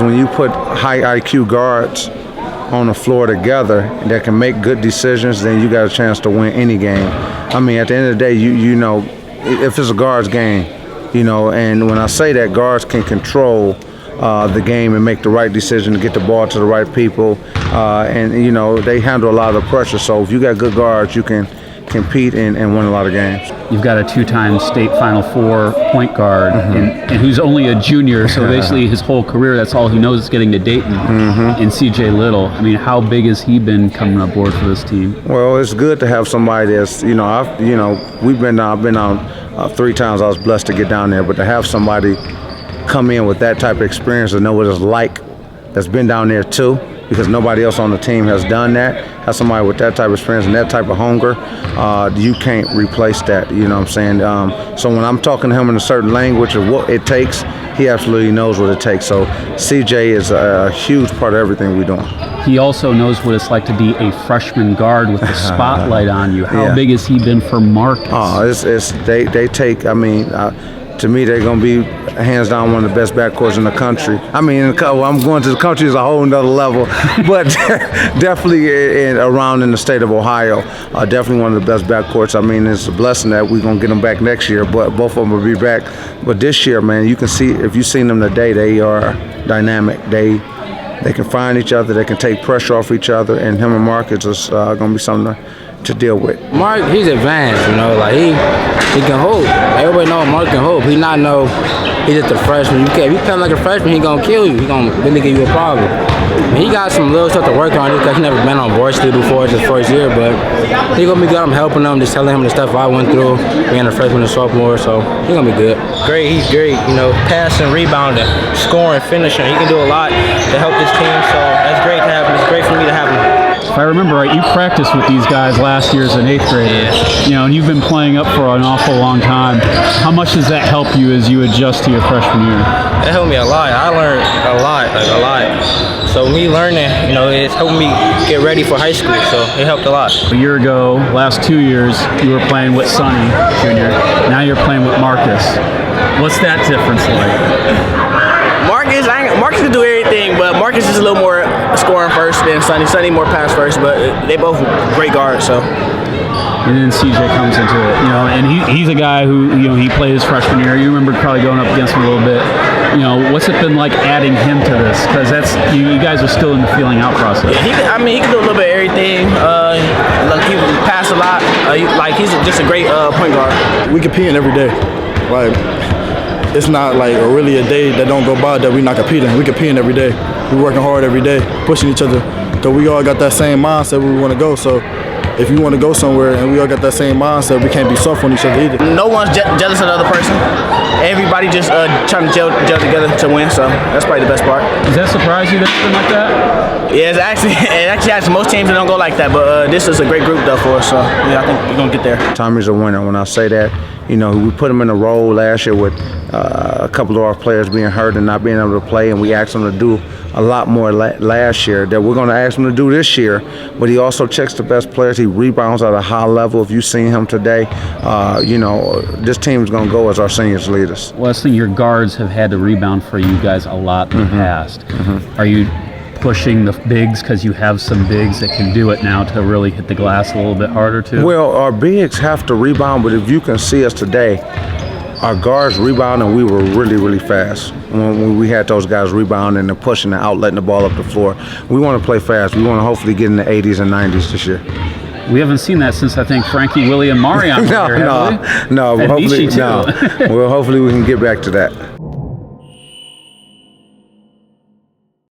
When you put high IQ guards on the floor together that can make good decisions, then you got a chance to win any game. I mean, at the end of the day, you know, if it's a guards game, you know, and when I say that, guards can control the game and make the right decision to get the ball to the right people, and you know, they handle a lot of the pressure. So if you got good guards, you can compete and win a lot of games. You've got a two-time state Final Four point guard, and who's only a junior, so basically his whole career, that's all he knows is getting to Dayton. And CJ Little, I mean, how big has he been coming aboard for this team? Well, it's good to have somebody that's, you know, I've been down 3 times. I was blessed to get down there, but to have somebody come in with that type of experience and know what it's like, that's been down there too, because nobody else on the team has done that. Have somebody with that type of experience and that type of hunger, you can't replace that, you know what I'm saying? So when I'm talking to him in a certain language of what it takes, he absolutely knows what it takes. So CJ is a huge part of everything we're doing. He also knows what it's like to be a freshman guard with the spotlight on you. How big has he been for Marcus? Oh, they take, I mean, to me, they're going to be hands down one of the best backcourts in the country. I mean, I'm going to the country is a whole nother level, but definitely around in the state of Ohio, definitely one of the best backcourts. I mean, it's a blessing that we're going to get them back next year, but both of them will be back. But this year, man, you can see, if you've seen them today, they are dynamic. They can find each other, they can take pressure off each other, and him and Marcus is going to be something to deal with. Mark, he's advanced, you know, like he can hoop. Everybody know Mark can hoop. He not know he's just a freshman. If you play him like a freshman, he gonna kill you. He gonna really give you a problem. He got some little stuff to work on because he never been on varsity before. It's his first year, but he gonna be good. I'm helping him, just telling him the stuff I went through, being a freshman and sophomore. So he gonna be good. Great, he's great. You know, passing, rebounding, scoring, finishing. He can do a lot to help this team. So that's great to have him. It's great for me to have him. If I remember right, you practiced with these guys last year as an 8th grader. You know, and you've been playing up for an awful long time. How much does that help you as you adjust to your freshman year? It helped me a lot. I learned a lot, like a lot. So me learning, you know, it's helped me get ready for high school. So it helped a lot. A year ago, last 2 years, you were playing with Sonny Jr. Now you're playing with Marcus. What's that difference like? Marcus can do everything, but Marcus is a little more scoring first than Sonny. Sonny more pass first, but they both great guards. So. And then CJ comes into it, you know, and he's a guy who, you know, he played his freshman year. You remember probably going up against him a little bit. You know, what's it been like adding him to this? Because that's you guys are still in the feeling out process. Yeah, he can do a little bit of everything. Like he can pass a lot. He's just a great point guard. We competing every day. Like, it's not like really a day that don't go by that we not competing. We competing every day. We working hard every day, pushing each other. Because we all got that same mindset where we want to go. So if you want to go somewhere and we all got that same mindset, we can't be soft on each other either. No one's jealous of the other person. Everybody just trying to gel together to win. So that's probably the best part. Does that surprise you that it's been like that? Yeah, it actually has most teams that don't go like that. But this is a great group though for us. So yeah, I think we're gonna get there. Tommie's a winner. When I say that, you know, we put him in a role last year with a couple of our players being hurt and not being able to play, and we asked him to do a lot more last year that we're going to ask him to do this year. But he also checks the best players. He rebounds at a high level. If you've seen him today, you know, this team is going to go as our seniors lead us. Last thing, your guards have had to rebound for you guys a lot in the past. Are you pushing the bigs because you have some bigs that can do it now to really hit the glass a little bit harder too? Well, our bigs have to rebound, but if you can see us today, our guards rebound and we were really, really fast. When we had those guys rebounding and pushing and out, letting the ball up the floor. We want to play fast. We want to hopefully get in the 80s and 90s this year. We haven't seen that since I think Frankie, Willie, and Marion were here, have we? No. And Hopefully, Nishi, too. Well, hopefully we can get back to that.